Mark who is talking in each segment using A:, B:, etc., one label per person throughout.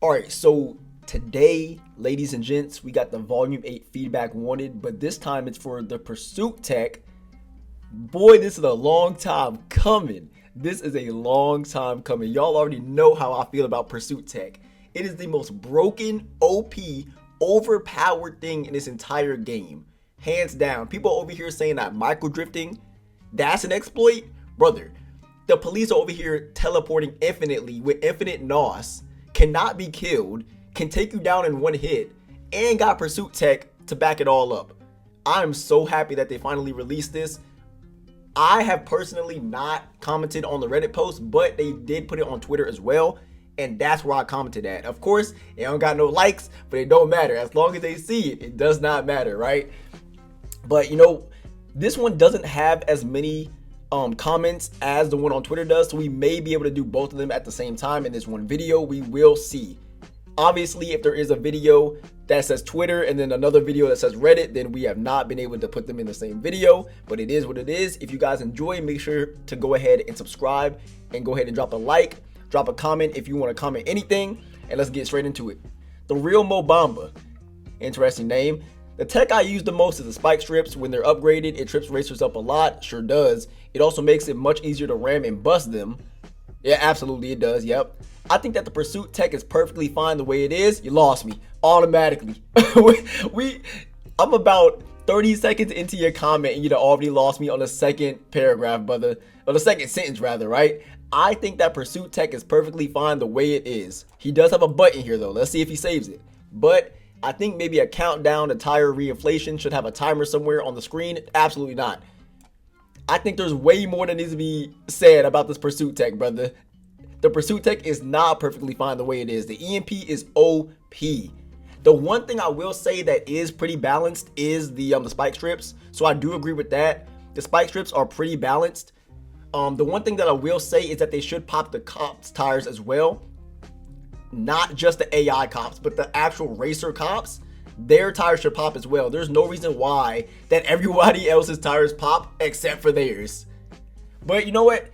A: All right, so today, ladies and gents, we got the Volume 8 feedback wanted, but this time it's for the Pursuit Tech. Boy, this is a long time coming. This is a long time coming. Y'all already know how I feel about Pursuit Tech. It is the most broken, OP, overpowered thing in this entire game. Hands down. People over here saying that micro drifting, that's an exploit. Brother, the police are over here teleporting infinitely with infinite NOS, cannot be killed, can take you down in one hit, and got Pursuit Tech to back it all up. I am so happy that they finally released this. I have personally not commented on the Reddit post, but they did put it on Twitter as well, and that's where I commented at. Of course, it don't got no likes, but it don't matter. As long as they see it, it does not matter, right? But you know, this one doesn't have as many comments as the one on Twitter does, so we may be able to do both of them at the same time in this one video. We will see. Obviously, if there is a video that says Twitter and then another video that says Reddit, then we have not been able to put them in the same video, but it is what it is. If you guys enjoy, make sure to go ahead and subscribe and go ahead and drop a like, drop a comment if you want to comment anything, and let's get straight into it. The Real Mobamba, interesting name. The tech I use the most is the spike strips. When they're upgraded, it trips racers up a lot. Sure does. It also makes it much easier to ram and bust them. Yeah, absolutely it does. Yep. I think that the Pursuit Tech is perfectly fine the way it is. You lost me automatically. I'm about 30 seconds into your comment and you'd already lost me on the second paragraph, brother. Or the second sentence rather, right? I think that Pursuit Tech is perfectly fine the way it is. He does have a button here though. Let's see if he saves it. But I think maybe a countdown to tire reinflation should have a timer somewhere on the screen. Absolutely not. I think there's way more that needs to be said about this Pursuit Tech, brother. The Pursuit Tech is not perfectly fine the way it is. The EMP is OP. The one thing I will say that is pretty balanced is the spike strips. So I do agree with that. The spike strips are pretty balanced. The one thing that I will say is that they should pop the cops tires as well. Not just the AI cops, but the actual racer cops, their tires should pop as well. There's no reason why that everybody else's tires pop except for theirs. But you know what?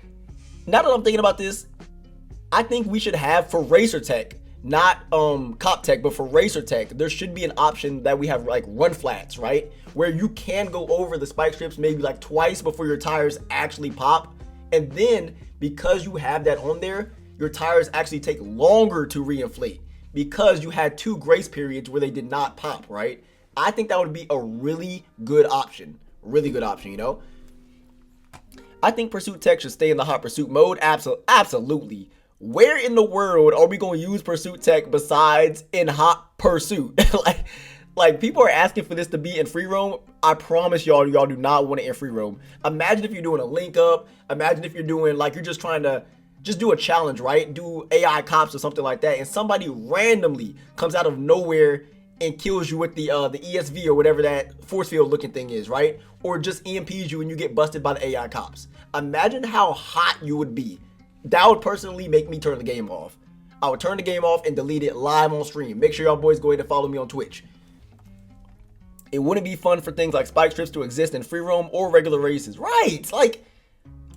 A: Now that I'm thinking about this, I think we should have for racer tech, not cop tech, but for racer tech, there should be an option that we have like run flats, right? Where you can go over the spike strips maybe like twice before your tires actually pop. And then because you have that on there, your tires actually take longer to reinflate because you had 2 grace periods where they did not pop, right? I think that would be a really good option. Really good option, you know? I think Pursuit Tech should stay in the hot pursuit mode. Absolutely. Where in the world are we going to use Pursuit Tech besides in hot pursuit? like people are asking for this to be in Freeroam. I promise y'all do not want it in Freeroam. Imagine if you're doing a link up. Imagine if you're doing like you're just trying to just do a challenge, right? Do AI cops or something like that, and somebody randomly comes out of nowhere and kills you with the ESV or whatever that force field looking thing is, right? Or just EMPs you and you get busted by the AI cops. Imagine how hot you would be. That would personally make me turn the game off. I would turn the game off and delete it live on stream. Make sure y'all boys go ahead and follow me on Twitch. It wouldn't be fun for things like spike strips to exist in Freeroam or regular races, right? Like,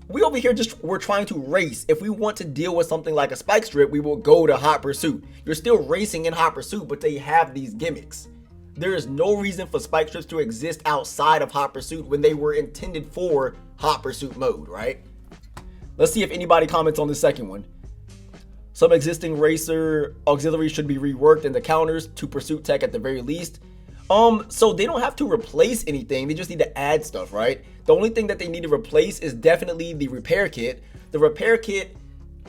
A: we over here we're trying to race. If we want to deal with something like a spike strip, we will go to hot pursuit. You're still racing in hot pursuit, but they have these gimmicks. There is no reason for spike strips to exist outside of hot pursuit when they were intended for hot pursuit mode, right? Let's see if anybody comments on the second one. Some existing racer auxiliaries should be reworked in the counters to Pursuit Tech at the very least. So they don't have to replace anything. They just need to add stuff, right? The only thing that they need to replace is definitely the repair kit. The repair kit,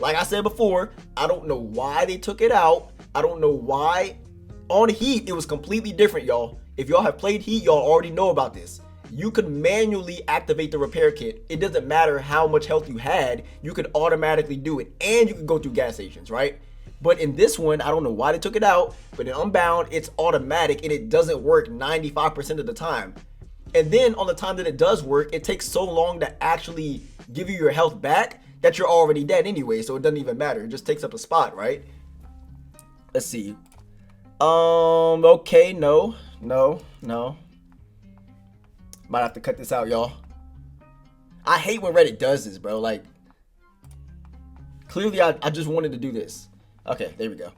A: like I said before, I don't know why they took it out. I don't know why. On Heat, it was completely different, y'all. If y'all have played Heat, y'all already know about this. You could manually activate the repair kit. It doesn't matter how much health you had. You could automatically do it, and you could go through gas stations, right? But in this one, I don't know why they took it out, but in Unbound, it's automatic and it doesn't work 95% of the time. And then on the time that it does work, it takes so long to actually give you your health back that you're already dead anyway, so it doesn't even matter. It just takes up a spot, right? Let's see. Okay, no. Might have to cut this out, y'all. I hate when Reddit does this, bro. Like, clearly I just wanted to do this. Okay, there we go.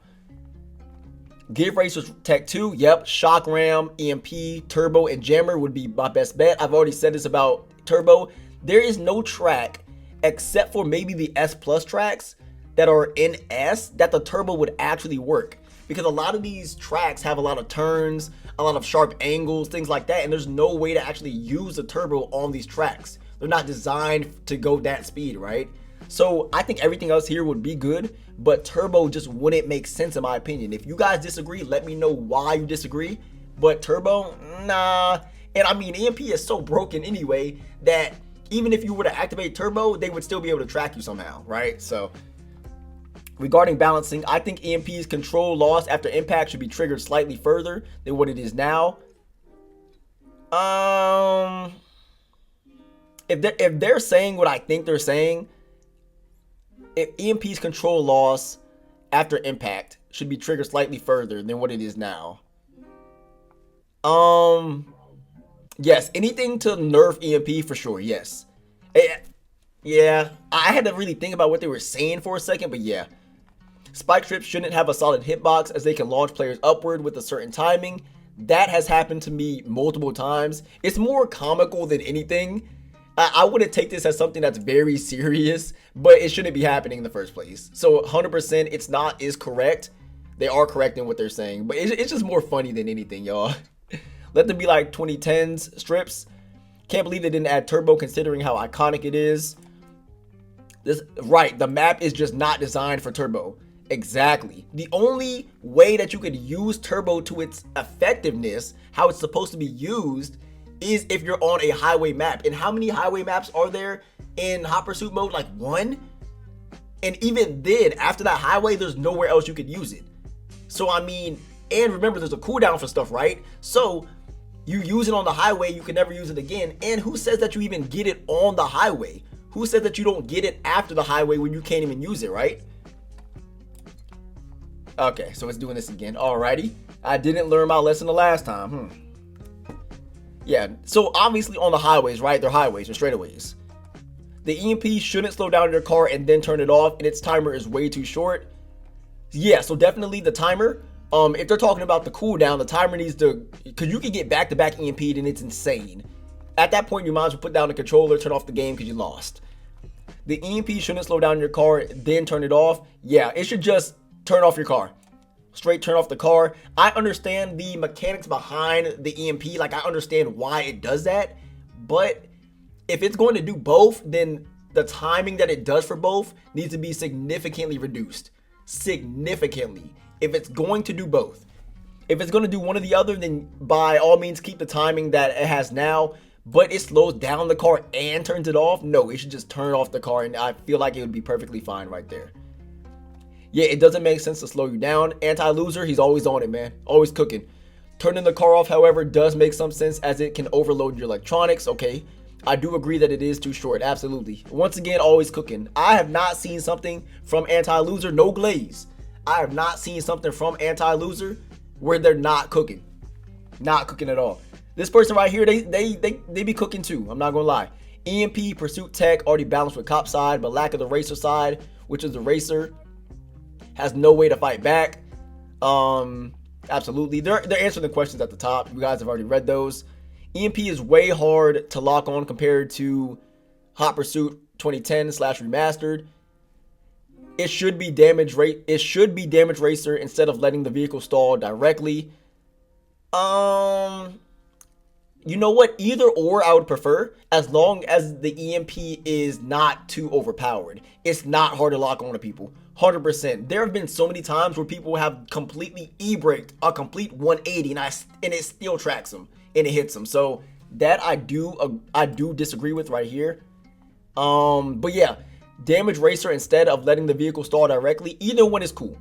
A: Gear Racer Tech 2, yep. Shock Ram, EMP, Turbo, and Jammer would be my best bet. I've already said this about Turbo. There is no track, except for maybe the S Plus tracks that are in S, that the Turbo would actually work. Because a lot of these tracks have a lot of turns, a lot of sharp angles, things like that, and there's no way to actually use the Turbo on these tracks. They're not designed to go that speed, right? So I think everything else here would be good, but Turbo just wouldn't make sense in my opinion. If you guys disagree, let me know why you disagree. But Turbo, nah. And I mean, EMP is so broken anyway that even if you were to activate Turbo, they would still be able to track you somehow, right? So regarding balancing, I think EMP's control loss after impact should be triggered slightly further than what it is now. If they're saying what I think they're saying, if EMP's control loss after impact should be triggered slightly further than what it is now. Yes, anything to nerf EMP for sure, yes. Yeah, I had to really think about what they were saying for a second, but yeah. Spike strips shouldn't have a solid hitbox as they can launch players upward with a certain timing. That has happened to me multiple times. It's more comical than anything. I wouldn't take this as something that's very serious, but it shouldn't be happening in the first place. So 100% it's not is correct. They are correct in what they're saying, but it's just more funny than anything, y'all. Let them be like 2010s strips. Can't believe they didn't add Turbo considering how iconic it is. Right, the map is just not designed for Turbo. Exactly. The only way that you could use Turbo to its effectiveness, how it's supposed to be used, is if you're on a highway map. And how many highway maps are there in Hot Pursuit mode? Like one? And even then, after that highway, there's nowhere else you could use it. So I mean, and remember there's a cooldown for stuff, right? So you use it on the highway, you can never use it again. And who says that you even get it on the highway? Who says that you don't get it after the highway when you can't even use it, right? Okay, so it's doing this again. Alrighty. I didn't learn my lesson the last time. Yeah, so obviously on the highways, right? They're highways or straightaways. The EMP shouldn't slow down your car and then turn it off, and its timer is way too short. Yeah, so definitely the timer. If they're talking about the cooldown, the timer needs to, because you can get back-to-back EMP and it's insane. At that point, you might as well put down the controller, turn off the game because you lost. The EMP shouldn't slow down your car, then turn it off. Yeah, it should just turn off your car. Straight turn off the car. I understand the mechanics behind the EMP. Like, I understand why it does that. But if it's going to do both, then the timing that it does for both needs to be significantly reduced. Significantly. If it's going to do both. If it's going to do one or the other, then by all means keep the timing that it has now. But it slows down the car and turns it off. No, it should just turn off the car, and I feel like it would be perfectly fine right there. Yeah, it doesn't make sense to slow you down. Anti-loser, he's always on it, man. Always cooking. Turning the car off, however, does make some sense as it can overload your electronics. Okay, I do agree that it is too short. Absolutely. Once again, always cooking. I have not seen something from Anti-Loser, no glaze. I have not seen something from Anti-Loser where they're not cooking. Not cooking at all. This person right here, they be cooking too. I'm not gonna lie. EMP, Pursuit Tech, already balanced with cop side, but lack of the racer side, which is the racer, has no way to fight back. Absolutely. They're answering the questions at the top. You guys have already read those. EMP is way hard to lock on compared to Hot Pursuit 2010/remastered. It should be damage rate. It should be damage racer instead of letting the vehicle stall directly. You know what? Either or I would prefer, as long as the EMP is not too overpowered. It's not hard to lock on to people. 100%. There have been so many times where people have completely e-braked a complete 180 and it still tracks them and it hits them. So that I do disagree with right here. But yeah, damage racer instead of letting the vehicle stall directly. Either one is cool.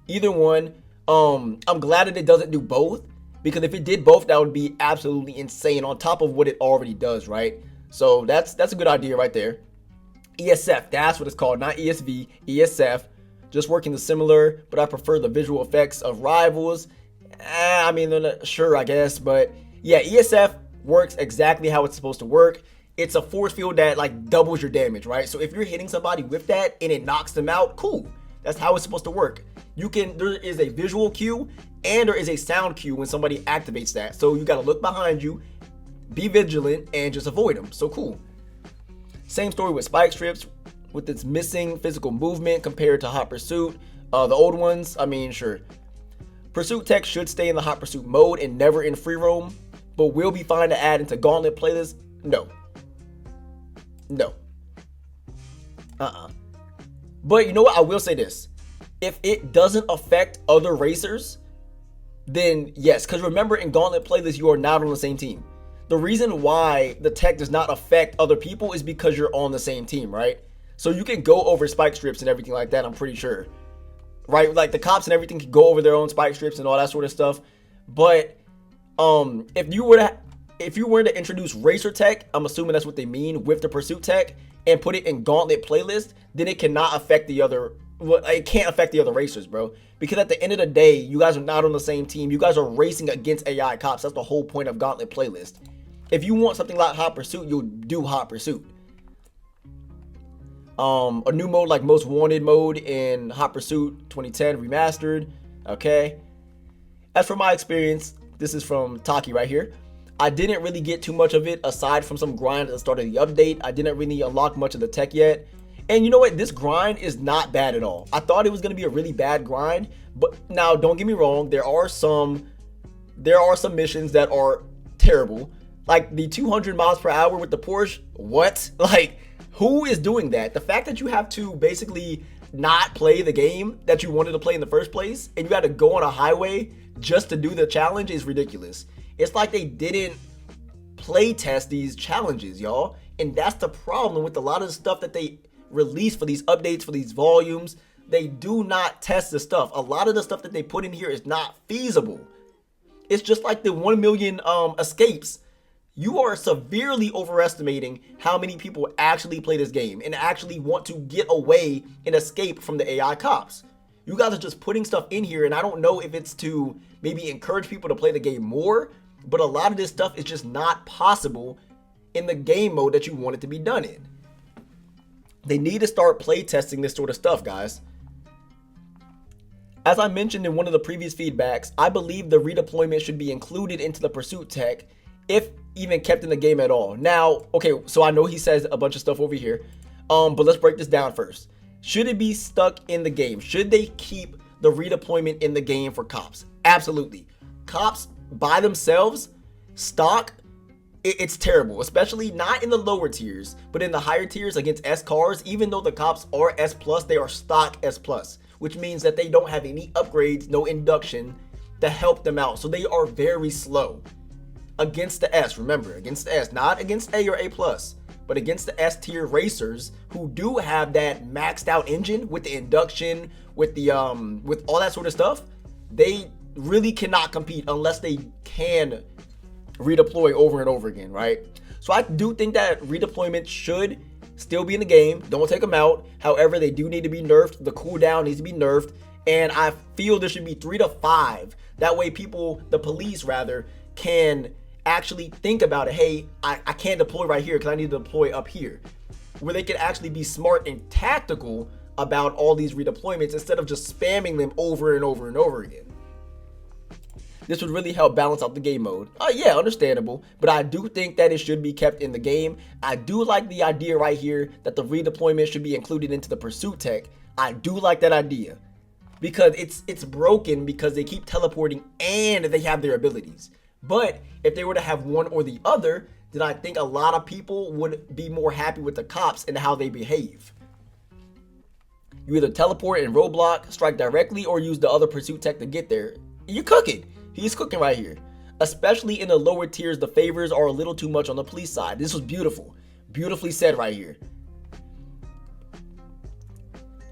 A: Either one. I'm glad that it doesn't do both, because if it did both, that would be absolutely insane on top of what it already does, right? So that's a good idea right there. ESF, that's what it's called, not ESV, ESF. Just working the similar, but I prefer the visual effects of Rivals. I mean, they're not sure, I guess, but yeah, ESF works exactly how it's supposed to work. It's a force field that like doubles your damage, right? So if you're hitting somebody with that and it knocks them out, cool. That's how it's supposed to work. There is a visual cue and there is a sound cue when somebody activates that. So you got to look behind you, be vigilant, and just avoid them. So cool. Same story with spike strips, with its missing physical movement compared to Hot Pursuit. The old ones, I mean, sure. Pursuit tech should stay in the Hot Pursuit mode and never in Freeroam, but will be fine to add into Gauntlet playlists? No. No. But you know what? I will say this. If it doesn't affect other racers, then yes. Because remember, in Gauntlet playlists, you are not on the same team. The reason why the tech does not affect other people is because you're on the same team, right? So you can go over spike strips and everything like that, I'm pretty sure. Right? Like the cops and everything can go over their own spike strips and all that sort of stuff. But if you were to introduce racer tech, I'm assuming that's what they mean with the pursuit tech, and put it in Gauntlet playlist, then it cannot affect the other. Well, it can't affect the other racers, bro. Because at the end of the day, you guys are not on the same team. You guys are racing against AI cops. That's the whole point of Gauntlet playlist. If you want something like Hot Pursuit, you'll do Hot Pursuit. A new mode like Most Wanted mode in Hot Pursuit 2010 remastered. Okay. As for my experience, this is from Taki right here. I didn't really get too much of it aside from some grind at the start of the update. I didn't really unlock much of the tech yet. And you know what? This grind is not bad at all. I thought it was going to be a really bad grind, but now don't get me wrong. There are some missions that are terrible. Like the 200 miles per hour with the Porsche. What? Like, who is doing that? The fact that you have to basically not play the game that you wanted to play in the first place, and you had to go on a highway just to do the challenge is ridiculous. It's like they didn't play test these challenges, y'all. And that's the problem with a lot of the stuff that they release for these updates, for these volumes. They do not test the stuff. A lot of the stuff that they put in here is not feasible. It's just like the 1 million escapes. You are severely overestimating how many people actually play this game and actually want to get away and escape from the AI cops. You guys are just putting stuff in here, and I don't know if it's to maybe encourage people to play the game more, but a lot of this stuff is just not possible in the game mode that you want it to be done in. They need to start play testing this sort of stuff, guys. As I mentioned in one of the previous feedbacks, I believe the redeployment should be included into the pursuit tech, if even kept in the game at all. Now, okay, so I know he says a bunch of stuff over here, but let's break this down first. Should it be stuck in the game? Should they keep the redeployment in the game for cops? Absolutely. Cops by themselves, stock, it's terrible, especially not in the lower tiers, but in the higher tiers against S cars. Even though the cops are S+, they are stock S+, which means that they don't have any upgrades, no induction to help them out. So they are very slow against the S. Remember, against the S, not against A or A+, but against the S tier racers who do have that maxed out engine with the induction, with the with all that sort of stuff. They really cannot compete unless they can redeploy over and over again, right? So I do think that redeployment should still be in the game. Don't take them out. However, they do need to be nerfed. The cooldown needs to be nerfed, and I feel there should be 3 to 5. That way people, the police rather, can actually think about it. Hey, I can't deploy right here because I need to deploy up here, where they can actually be smart and tactical about all these redeployments instead of just spamming them over and over and over again. This would really help balance out the game mode. Yeah, understandable, but I do think that it should be kept in the game. I do like the idea right here that the redeployment should be included into the pursuit tech. I do like that idea because it's broken because they keep teleporting and they have their abilities. But if they were to have one or the other, then I think a lot of people would be more happy with the cops and how they behave. You either teleport and roadblock, strike directly, or use the other pursuit tech to get there. You're cooking. He's cooking right here. Especially in the lower tiers, the favors are a little too much on the police side. This was beautiful. Beautifully said right here.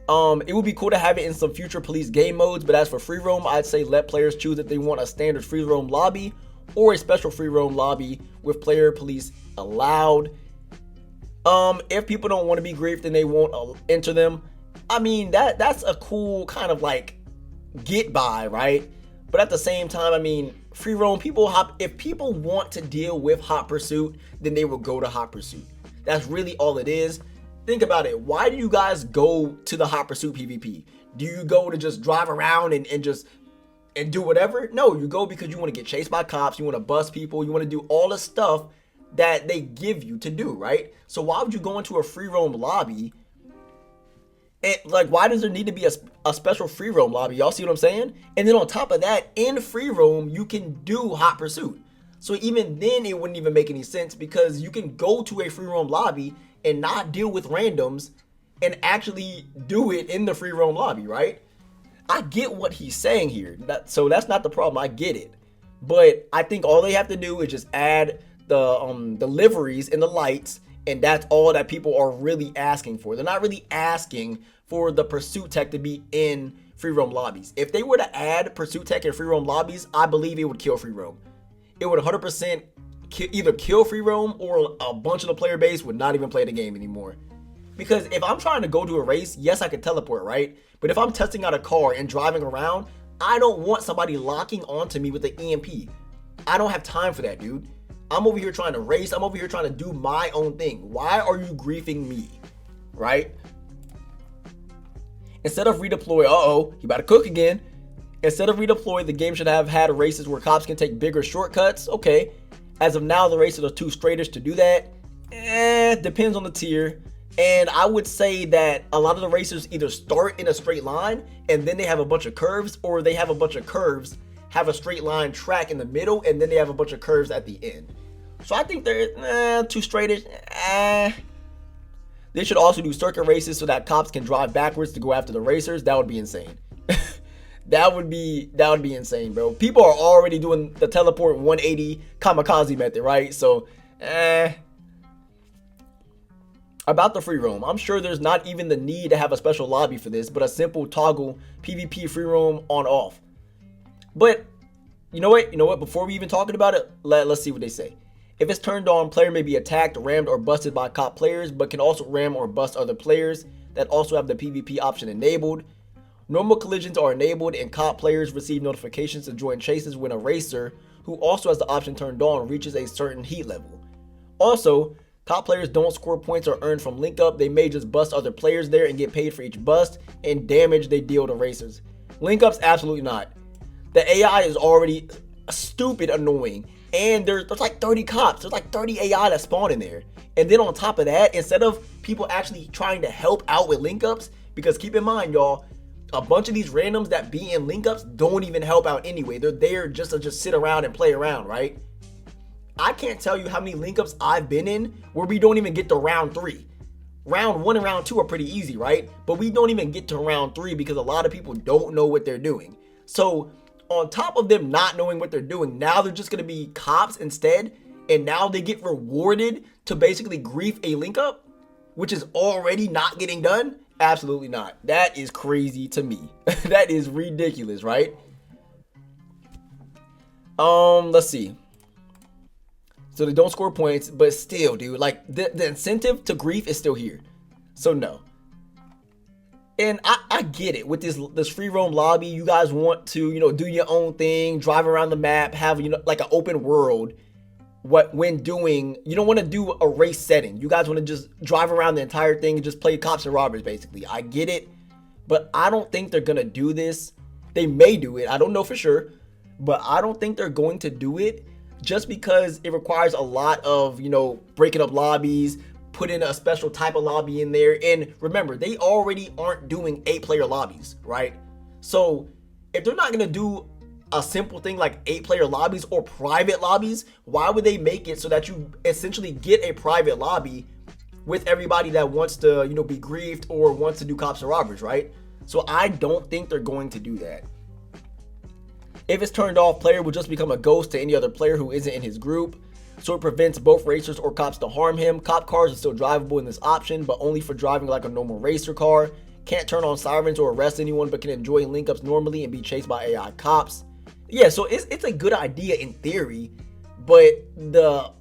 A: It would be cool to have it in some future police game modes, but as for Freeroam, I'd say let players choose if they want a standard Freeroam lobby or a special Freeroam lobby with player police allowed. If people don't want to be griefed, then they won't enter them. I mean, that's a cool kind of like get by, right? But at the same time, I mean, Freeroam, if people want to deal with Hot Pursuit, then they will go to Hot Pursuit. That's really all it is. Think about it. Why do you guys go to the Hot Pursuit PvP? Do you go to just drive around and just and do whatever? No, you go because you want to get chased by cops, you want to bust people, you want to do all the stuff that they give you to do, right? So why would you go into a free roam lobby? And like, why does there need to be a special free roam lobby? Y'all see what I'm saying? And then on top of that, in free roam, you can do hot pursuit. So even then, it wouldn't even make any sense because you can go to a free roam lobby and not deal with randoms and actually do it in the free roam lobby, right? I get what he's saying here. So that's not the problem. I get it. But I think all they have to do is just add the liveries and the lights, and that's all that people are really asking for. They're not really asking for the pursuit tech to be in free roam lobbies. If they were to add pursuit tech in free roam lobbies, I believe it would kill free roam. It would 100% either kill free roam, or a bunch of the player base would not even play the game anymore. Because if I'm trying to go to a race, yes, I could teleport, right? But if I'm testing out a car and driving around, I don't want somebody locking onto me with the EMP. I don't have time for that, dude. I'm over here trying to race. I'm over here trying to do my own thing. Why are you griefing me, right? Instead of redeploy, you about to cook again. Instead of redeploy, the game should have had races where cops can take bigger shortcuts. Okay. As of now, the races are too straightish to do that. Depends on the tier. And I would say that a lot of the racers either start in a straight line and then they have a bunch of curves, or they have a bunch of curves, have a straight line track in the middle, and then they have a bunch of curves at the end. So I think they're too straightish. They should also do circuit races so that cops can drive backwards to go after the racers. That would be insane. That would be insane, bro. People are already doing the teleport 180 kamikaze method, right? So, about the free roam, I'm sure there's not even the need to have a special lobby for this, but a simple toggle PvP free roam on off. But you know what? Before we even talking about it, let's see what they say. If it's turned on, player may be attacked, rammed, or busted by cop players, but can also ram or bust other players that also have the PvP option enabled. Normal collisions are enabled, and cop players receive notifications to join chases when a racer, who also has the option turned on, reaches a certain heat level. Also, cop players don't score points or earn from link up. They may just bust other players there and get paid for each bust and damage they deal to racers. Link ups, absolutely not. The AI is already stupid annoying, and there's like 30 cops. There's like 30 AI that spawn in there. And then on top of that, instead of people actually trying to help out with link ups, because keep in mind, y'all, a bunch of these randoms that be in link ups don't even help out anyway. They're there just to sit around and play around, right? I can't tell you how many link ups I've been in where we don't even get to round 3. Round 1 and round 2 are pretty easy, right? But we don't even get to round 3 because a lot of people don't know what they're doing. So on top of them not knowing what they're doing, now they're just going to be cops instead. And now they get rewarded to basically grief a link up, which is already not getting done. Absolutely not. That is crazy to me. That is ridiculous, right? Let's see. So they don't score points, but still, dude, like the incentive to grief is still here. So no. And I get it with this free roam lobby. You guys want to, do your own thing, drive around the map, have, like an open world. When doing, you don't want to do a race setting. You guys want to just drive around the entire thing and just play cops and robbers, basically. I get it, but I don't think they're going to do this. They may do it. I don't know for sure, but I don't think they're going to do it just because it requires a lot of, breaking up lobbies, putting a special type of lobby in there. And remember, they already aren't doing 8-player lobbies, right? So if they're not going to do a simple thing like 8-player lobbies or private lobbies, why would they make it so that you essentially get a private lobby with everybody that wants to, be griefed or wants to do cops and robbers, right? So I don't think they're going to do that. If it's turned off, player will just become a ghost to any other player who isn't in his group. So it prevents both racers or cops to harm him. Cop cars are still drivable in this option, but only for driving like a normal racer car. Can't turn on sirens or arrest anyone, but can enjoy link ups normally and be chased by AI cops. Yeah, so it's a good idea in theory, but the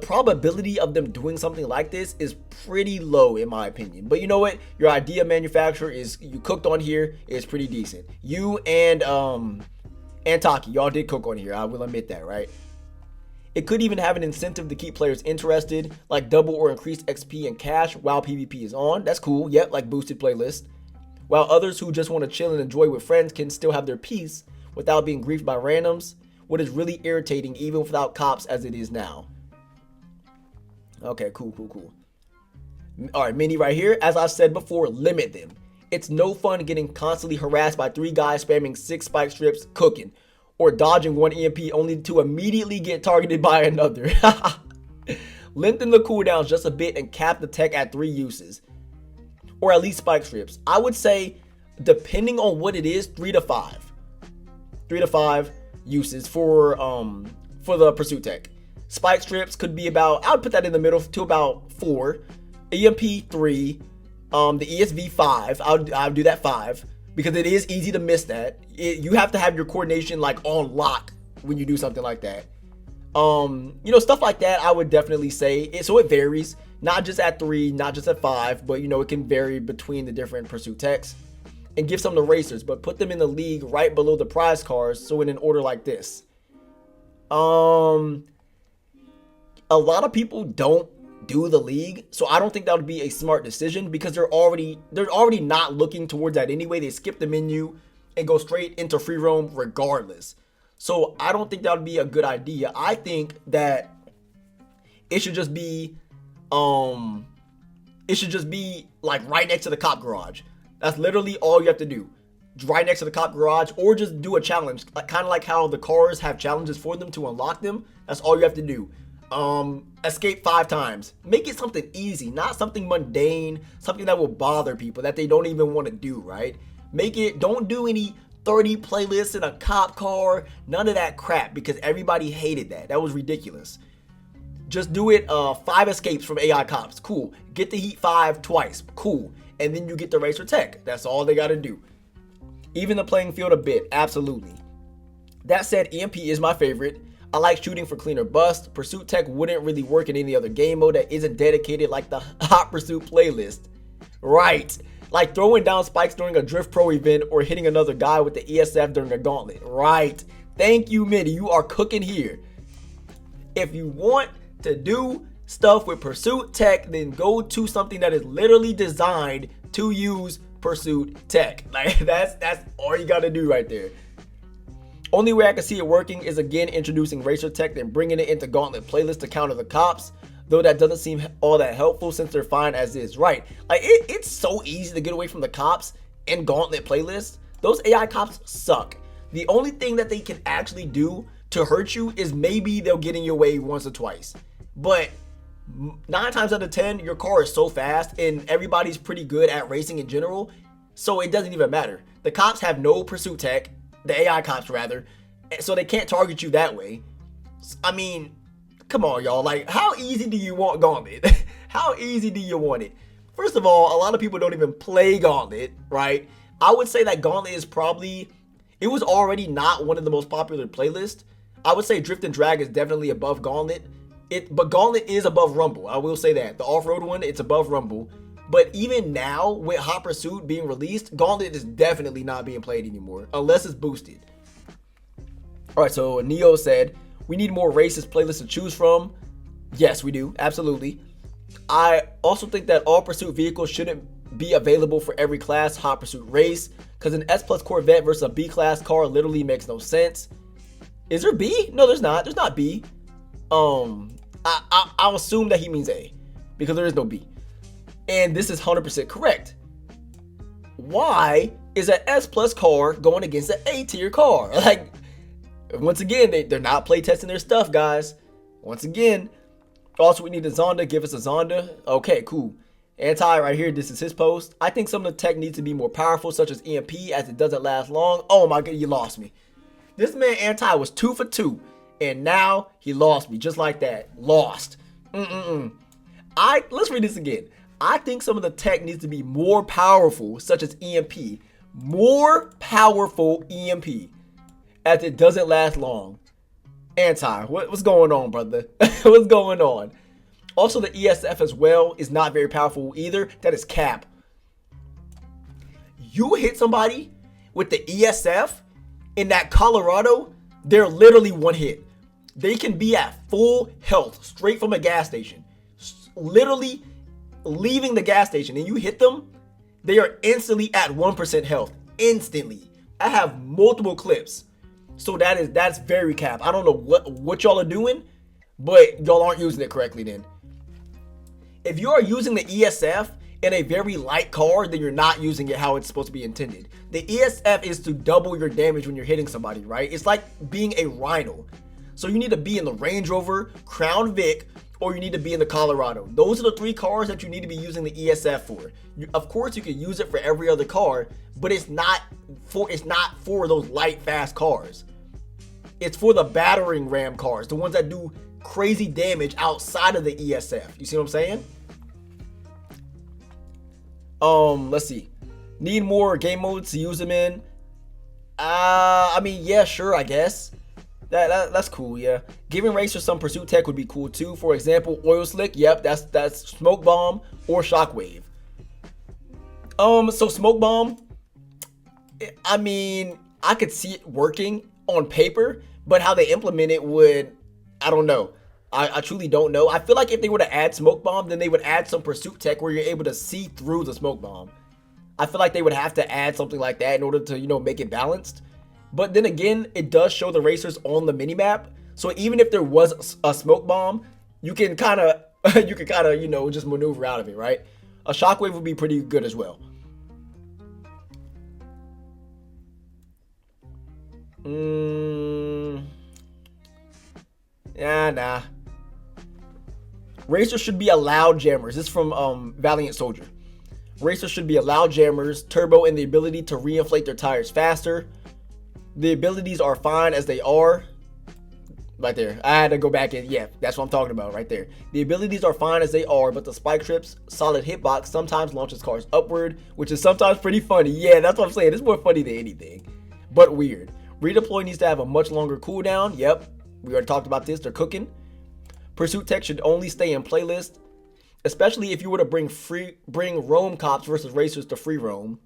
A: probability of them doing something like this is pretty low in my opinion. But you know what? Your idea, manufacturer, you cooked on here is pretty decent. You and Taki, y'all did cook on here. I will admit that, right? It could even have an incentive to keep players interested, like double or increased XP and cash while PvP is on. That's cool. Yep, like boosted playlist. while others who just want to chill and enjoy with friends can still have their peace without being griefed by randoms. What is really irritating, even without cops as it is now. Okay, cool. All right, Mini right here. As I said before, limit them. It's no fun getting constantly harassed by 3 guys spamming 6 spike strips cooking, or dodging 1 EMP only to immediately get targeted by another. Lengthen the cooldowns just a bit and cap the tech at 3 uses, or at least spike strips. I would say, depending on what it is, 3 to 5. 3 to 5 uses for the pursuit tech. Spike strips could be about, I would put that in the middle to about 4. EMP 3. The ESV 5. I'll do that 5 because it is easy to miss that. You have to have your coordination like on lock when you do something like that. You know, stuff like that I would definitely say it. So it varies, not just at 3, not just at 5, but you know, it can vary between the different pursuit techs. And give some to racers, but put them in the league right below the prize cars, so in an order like this. A lot of people don't do the league, so I don't think that would be a smart decision because they're already not looking towards that anyway. They skip the menu and go straight into free roam regardless. So I don't think that would be a good idea. I think that it should just be like right next to the cop garage. That's literally all you have to do. Right next to the cop garage, or just do a challenge, kind of like how the cars have challenges for them to unlock them. That's all you have to do. Escape 5 times. Make it something easy, not something mundane, something that will bother people that they don't even want to do, right? Make it, don't do any 30 playlists in a cop car, none of that crap, because everybody hated that. That was ridiculous. Just do it 5 escapes from AI cops. Cool. Get the heat 5 twice. Cool. And then you get the racer tech. That's all they got to do. Even the playing field a bit. Absolutely. That said, EMP is my favorite. I like shooting for cleaner bust. Pursuit tech wouldn't really work in any other game mode that isn't dedicated like the Hot Pursuit playlist. Right. Like throwing down spikes during a Drift Pro event or hitting another guy with the ESF during a gauntlet. Right. Thank you, Minnie. You are cooking here. If you want to do stuff with pursuit tech, then go to something that is literally designed to use pursuit tech. Like that's all you got to do right there. Only way I can see it working is again introducing racer tech and bringing it into gauntlet playlist to counter the cops, though that doesn't seem all that helpful since they're fine as is. Right, like it's so easy to get away from the cops in gauntlet playlist. Those AI cops suck. The only thing that they can actually do to hurt you is maybe they'll get in your way once or twice, but 9 times out of 10 your car is so fast and everybody's pretty good at racing in general, so it doesn't even matter. The cops have no pursuit tech, the AI cops rather, so they can't target you that way. I mean, come on y'all, like how easy do you want gauntlet? How easy do you want it? First of all, a lot of people don't even play gauntlet, right? I would say that gauntlet is probably, it was already not one of the most popular playlists. I would say drift and drag is definitely above gauntlet. But Gauntlet is above Rumble. I will say that. The off-road one, it's above Rumble. But even now, with Hot Pursuit being released, Gauntlet is definitely not being played anymore, unless it's boosted. Alright, so Neo said, we need more races playlists to choose from. Yes, we do. Absolutely. I also think that all Pursuit vehicles shouldn't be available for every class Hot Pursuit race, because an S Plus Corvette versus a B class car literally makes no sense. Is there B? No, there's not. There's not B. I'll assume that he means A because there is no B. And this is 100% correct. Why is an S plus car going against an A tier car? Like, once again, they're not play testing their stuff, guys. Once again. Also, we need a Zonda. Give us a Zonda. Okay, cool. Anti right here, this is his post. I think some of the tech needs to be more powerful, such as EMP, as it doesn't last long. Oh my god, you lost me. This man Anti was 2 for 2. And now he lost me just like that. Lost. Let's read this again. I think some of the tech needs to be more powerful, such as EMP. More powerful EMP, as it doesn't last long. Anti, what's going on, brother? What's going on? Also, the ESF as well is not very powerful either. That is cap. You hit somebody with the ESF in that Colorado, they're literally one hit. They can be at full health straight from a gas station, literally leaving the gas station, and you hit them, they are instantly at 1% health. Instantly. I have multiple clips. So that's very cap. I don't know what y'all are doing, but y'all aren't using it correctly then. If you are using the ESF in a very light card, then you're not using it how it's supposed to be intended. The ESF is to double your damage when you're hitting somebody, right? It's like being a Rhino. So you need to be in the Range Rover, Crown Vic, or you need to be in the Colorado. Those are the 3 cars that you need to be using the ESF for. Of course, you can use it for every other car, but it's not for those light, fast cars. It's for the battering ram cars, the ones that do crazy damage outside of the ESF. You see what I'm saying? Let's see. Need more game modes to use them in? I mean, yeah, sure, I guess. That's cool, yeah. Giving racers some pursuit tech would be cool too. For example, oil slick. Yep, that's smoke bomb or shockwave. So smoke bomb, I mean, I could see it working on paper, but how they implement it would, I don't know. I truly don't know. I feel like if they were to add smoke bomb, then they would add some pursuit tech where you're able to see through the smoke bomb. I feel like they would have to add something like that in order to, you know, make it balanced. But then again, it does show the racers on the minimap. So even if there was a smoke bomb, you can kind of, you know, just maneuver out of it, right? A shockwave would be pretty good as well. Nah. Racers should be allowed jammers. This is from Valiant Soldier. Racers should be allowed jammers, turbo, and the ability to reinflate their tires faster. The abilities are fine as they are. Right there. I had to go back and, yeah, that's what I'm talking about right there. The abilities are fine as they are, but the spike trips, solid hitbox sometimes launches cars upward, which is sometimes pretty funny. Yeah, that's what I'm saying. It's more funny than anything, but weird. Redeploy needs to have a much longer cooldown. Yep, we already talked about this. They're cooking. Pursuit tech should only stay in playlist, especially if you were to bring roam cops versus racers to free roam.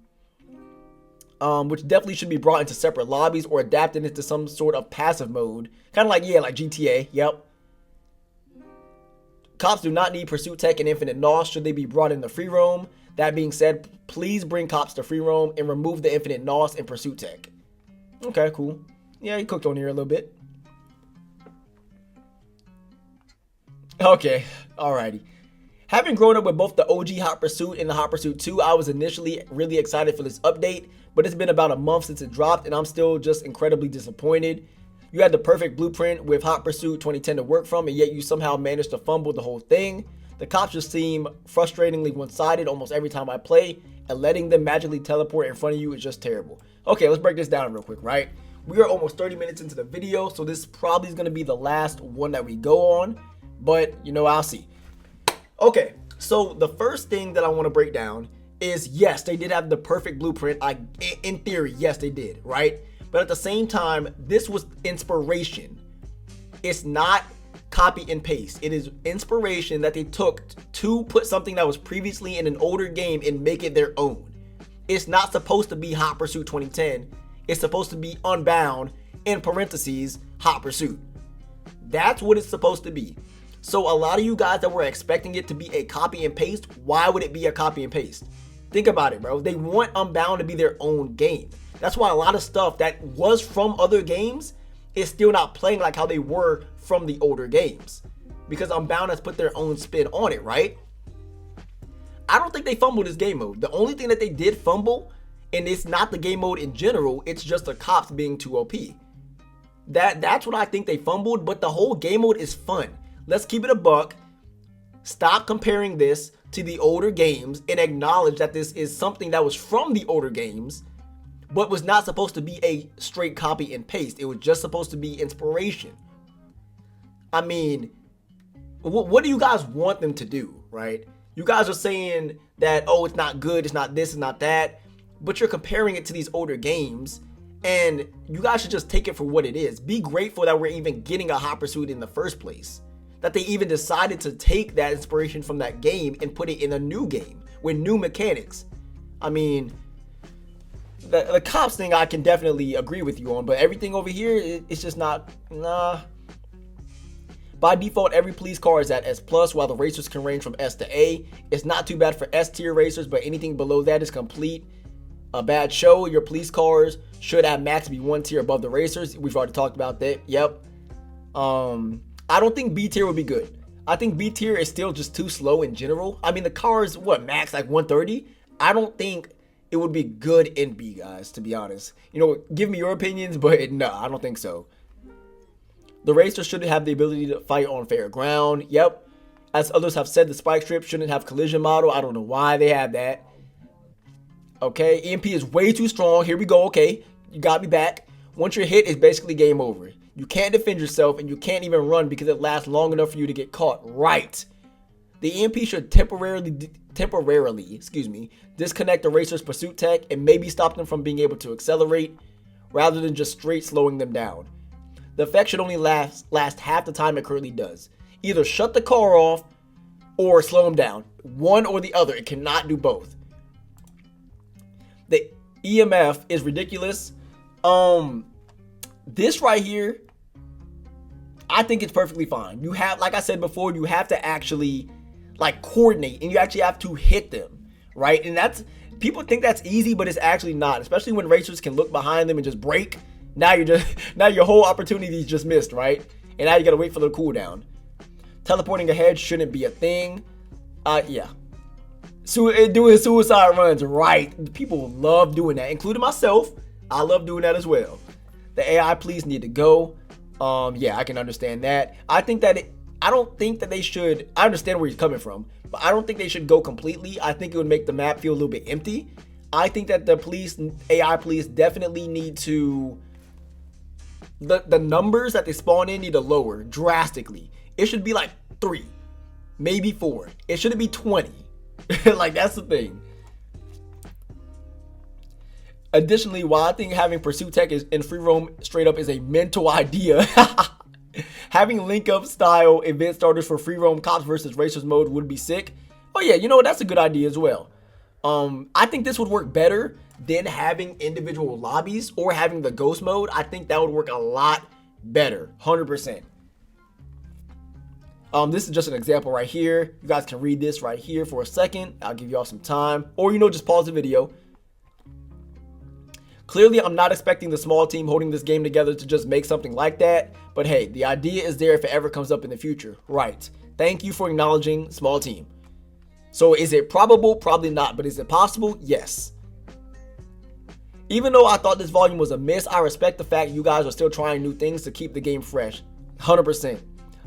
A: Which definitely should be brought into separate lobbies or adapted into some sort of passive mode. Kind of like, yeah, like GTA. Yep. Cops do not need pursuit tech and infinite NOS should they be brought into free roam. That being said, please bring cops to free roam and remove the infinite NOS and pursuit tech. Okay, cool. Yeah, he cooked on here a little bit. Okay, alrighty. Having grown up with both the OG Hot Pursuit and the Hot Pursuit 2, I was initially really excited for this update, but it's been about a month since it dropped and I'm still just incredibly disappointed. You had the perfect blueprint with Hot Pursuit 2010 to work from, and yet you somehow managed to fumble the whole thing. The cops just seem frustratingly one-sided almost every time I play, and letting them magically teleport in front of you is just terrible. Okay, let's break this down real quick, right? We are almost 30 minutes into the video, so this probably is going to be the last one that we go on, but you know, I'll see. Okay, so the first thing that I want to break down is, yes, they did have the perfect blueprint. In theory, yes, they did, right? But at the same time, this was inspiration. It's not copy and paste. It is inspiration that they took to put something that was previously in an older game and make it their own. It's not supposed to be Hot Pursuit 2010. It's supposed to be Unbound, in parentheses, Hot Pursuit. That's what it's supposed to be. So a lot of you guys that were expecting it to be a copy and paste, why would it be a copy and paste? Think about it, bro. They want Unbound to be their own game. That's why a lot of stuff that was from other games is still not playing like how they were from the older games. Because Unbound has put their own spin on it, right? I don't think they fumbled this game mode. The only thing that they did fumble, and it's not the game mode in general, it's just the cops being too OP. That's what I think they fumbled, but the whole game mode is fun. Let's keep it a buck. Stop comparing this to the older games and acknowledge that this is something that was from the older games, but was not supposed to be a straight copy and paste. It was just supposed to be inspiration. I mean, what do you guys want them to do, right? You guys are saying that, oh, it's not good, it's not this, it's not that, but you're comparing it to these older games, and you guys should just take it for what it is. Be grateful that we're even getting a Hot Pursuit in the first place. That they even decided to take that inspiration from that game and put it in a new game with new mechanics. I mean, the cops thing I can definitely agree with you on, but everything over here, it's just not, nah. By default, every police car is at S+, while the racers can range from S to A. It's not too bad for S tier racers, but anything below that is complete a bad show. Your police cars should at max be 1 tier above the racers. We've already talked about that. Yep. I don't think B tier would be good. I think B tier is still just too slow in general. I mean, the cars, max like 130? I don't think it would be good in B, guys, to be honest. You know, give me your opinions, but no, I don't think so. The racers should have the ability to fight on fair ground. Yep. As others have said, the spike strip shouldn't have collision model. I don't know why they have that. Okay, EMP is way too strong. Here we go. Okay, you got me back. Once you're hit, it's basically game over. You can't defend yourself, and you can't even run because it lasts long enough for you to get caught. Right. The EMP should temporarily, disconnect the racer's pursuit tech and maybe stop them from being able to accelerate, rather than just straight slowing them down. The effect should only last half the time it currently does. Either shut the car off or slow them down. One or the other. It cannot do both. The EMF is ridiculous. This right here, I think it's perfectly fine. You have, like I said before, you have to actually like coordinate, and you actually have to hit them, right? And that's, people think that's easy, but it's actually not, especially when racers can look behind them and just brake. Now your whole opportunity is just missed, right? And now you gotta wait for the cooldown. Teleporting ahead shouldn't be a thing. Yeah. Doing suicide runs, right? People love doing that, including myself. I love doing that as well. The AI police need to go. Yeah, I can understand that. I don't think that they should. I understand where he's coming from, but I don't think they should go completely. I think it would make the map feel a little bit empty. I think that the AI police definitely need to, the numbers that they spawn in need to lower drastically. It should be like 3, maybe 4. It shouldn't be 20. Like, that's the thing. Additionally, while I think having pursuit tech in Freeroam straight up is a mental idea, having link up style event starters for Freeroam cops versus racers mode would be sick. Oh yeah, you know what? That's a good idea as well. I think this would work better than having individual lobbies or having the ghost mode. I think that would work a lot better, 100%. This is just an example right here. You guys can read this right here for a second. I'll give y'all some time, or just pause the video. Clearly, I'm not expecting the small team holding this game together to just make something like that. But hey, the idea is there if it ever comes up in the future. Right. Thank you for acknowledging small team. So is it probable? Probably not. But is it possible? Yes. Even though I thought this volume was a miss, I respect the fact you guys are still trying new things to keep the game fresh. 100%.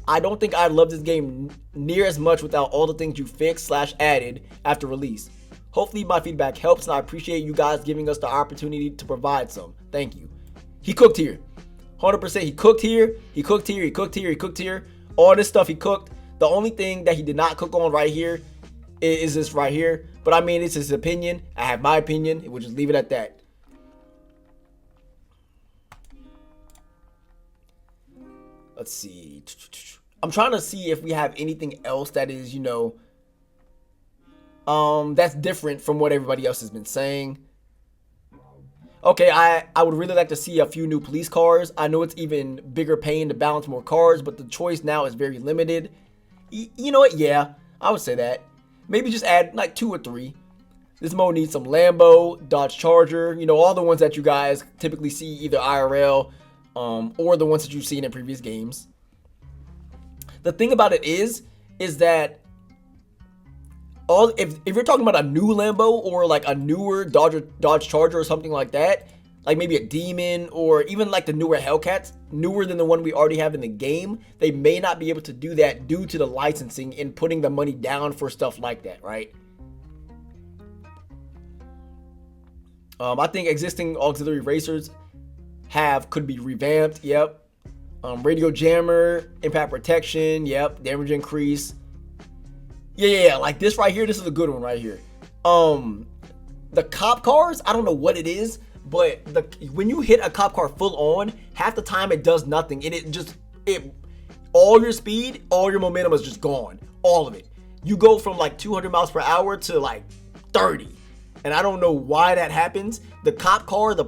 A: I don't think I'd love this game near as much without all the things you fixed/added after release. Hopefully my feedback helps, and I appreciate you guys giving us the opportunity to provide some. Thank you. He cooked here. 100%. He cooked here. He cooked here. He cooked here. He cooked here. All this stuff he cooked. The only thing that he did not cook on right here is this right here. But I mean, it's his opinion. I have my opinion. We'll just leave it at that. Let's see. I'm trying to see if we have anything else that is, that's different from what everybody else has been saying. Okay, I would really like to see a few new police cars. I know it's even bigger pain to balance more cars, but the choice now is very limited. You know what? Yeah, I would say that. Maybe just add like 2 or 3. This mode needs some Lambo, Dodge Charger, all the ones that you guys typically see either IRL or the ones that you've seen in previous games. The thing about it is that if you're talking about a new Lambo or like a newer Dodge Charger or something like that, like maybe a Demon or even like the newer Hellcats, newer than the one we already have in the game, they may not be able to do that due to the licensing and putting the money down for stuff like that, right? I think existing auxiliary racers could be revamped. Yep. Radio jammer, impact protection. Yep. Damage increase. Yeah, like this right here. This is a good one right here. The cop cars, I don't know what it is, but when you hit a cop car full on, half the time it does nothing, and all your speed, all your momentum is just gone, all of it. You go from like 200 miles per hour to like 30, and I don't know why that happens. The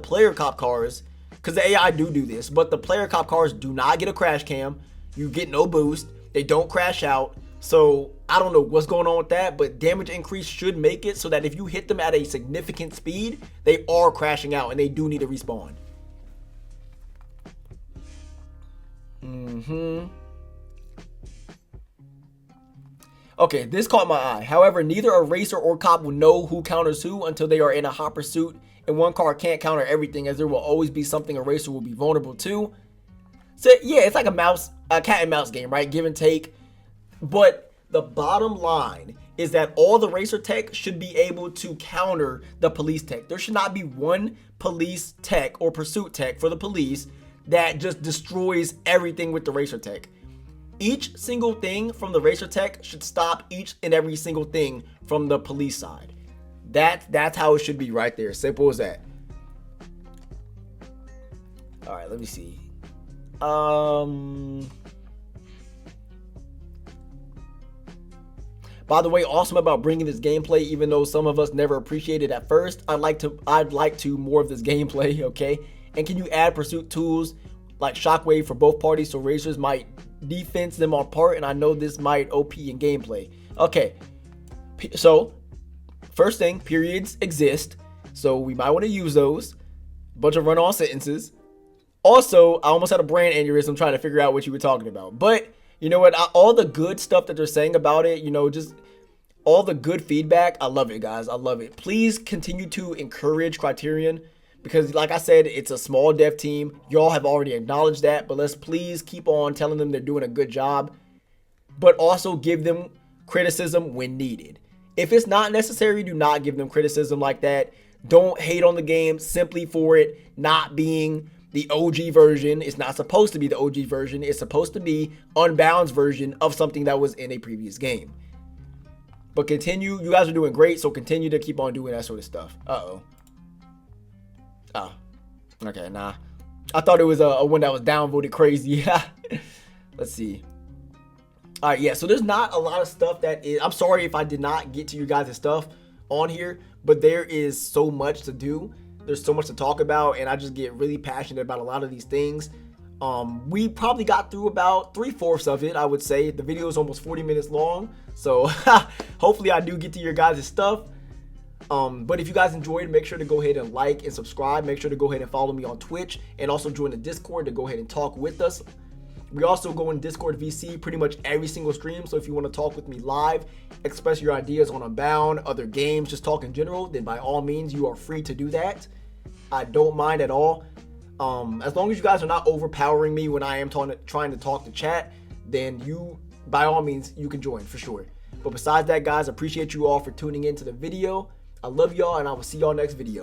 A: player cop cars, because the AI do this, but the player cop cars do not get a crash cam. You get no boost. They don't crash out. So I don't know what's going on with that, but damage increase should make it so that if you hit them at a significant speed, they are crashing out and they do need to respawn. Okay, this caught my eye. However, neither a racer or cop will know who counters who until they are in a hot pursuit, and one car can't counter everything as there will always be something a racer will be vulnerable to. So yeah, it's like a cat and mouse game, right? Give and take. But the bottom line is that all the racer tech should be able to counter the police tech. There should not be one police tech or pursuit tech for the police that just destroys everything with the racer tech. Each single thing from the racer tech should stop each and every single thing from the police side. That's how it should be right there. Simple as that. All right, let me see. By the way, awesome about bringing this gameplay, even though some of us never appreciated it at first. I'd like to more of this gameplay, okay? And can you add pursuit tools like shockwave for both parties so racers might defense them apart? And I know this might OP in gameplay. Okay, so first thing, periods exist, so we might want to use those. Bunch of run-on sentences. Also, I almost had a brain aneurysm trying to figure out what you were talking about. But you know what? All the good stuff that they're saying about it, you know, just all the good feedback. I love it, guys. I love it. Please continue to encourage Criterion because, like I said, it's a small dev team. Y'all have already acknowledged that, but let's please keep on telling them they're doing a good job, but also give them criticism when needed. If it's not necessary, do not give them criticism like that. Don't hate on the game simply for it not being the OG version. It's not supposed to be the OG version. It's supposed to be Unbound's version of something that was in a previous game. But continue. You guys are doing great, so continue to keep on doing that sort of stuff. Uh-oh. Oh. Okay, nah. I thought it was a one that was downvoted crazy. Let's see. All right, yeah, so there's not a lot of stuff that is... I'm sorry if I did not get to you guys' stuff on here, but there is so much to do. There's so much to talk about, and I just get really passionate about a lot of these things. We probably got through about 3/4 of it, I would say. The video is almost 40 minutes long, so hopefully I do get to your guys' stuff. But if you guys enjoyed, make sure to go ahead and like and subscribe. Make sure to go ahead and follow me on Twitch, and also join the Discord to go ahead and talk with us. We also go in Discord VC pretty much every single stream, so if you want to talk with me live, express your ideas on Unbound, other games, just talk in general, then by all means, you are free to do that. I don't mind at all. As long as you guys are not overpowering me when I am trying to talk to chat, then you, by all means, you can join for sure. But besides that, guys, I appreciate you all for tuning into the video. I love y'all, and I will see y'all next video.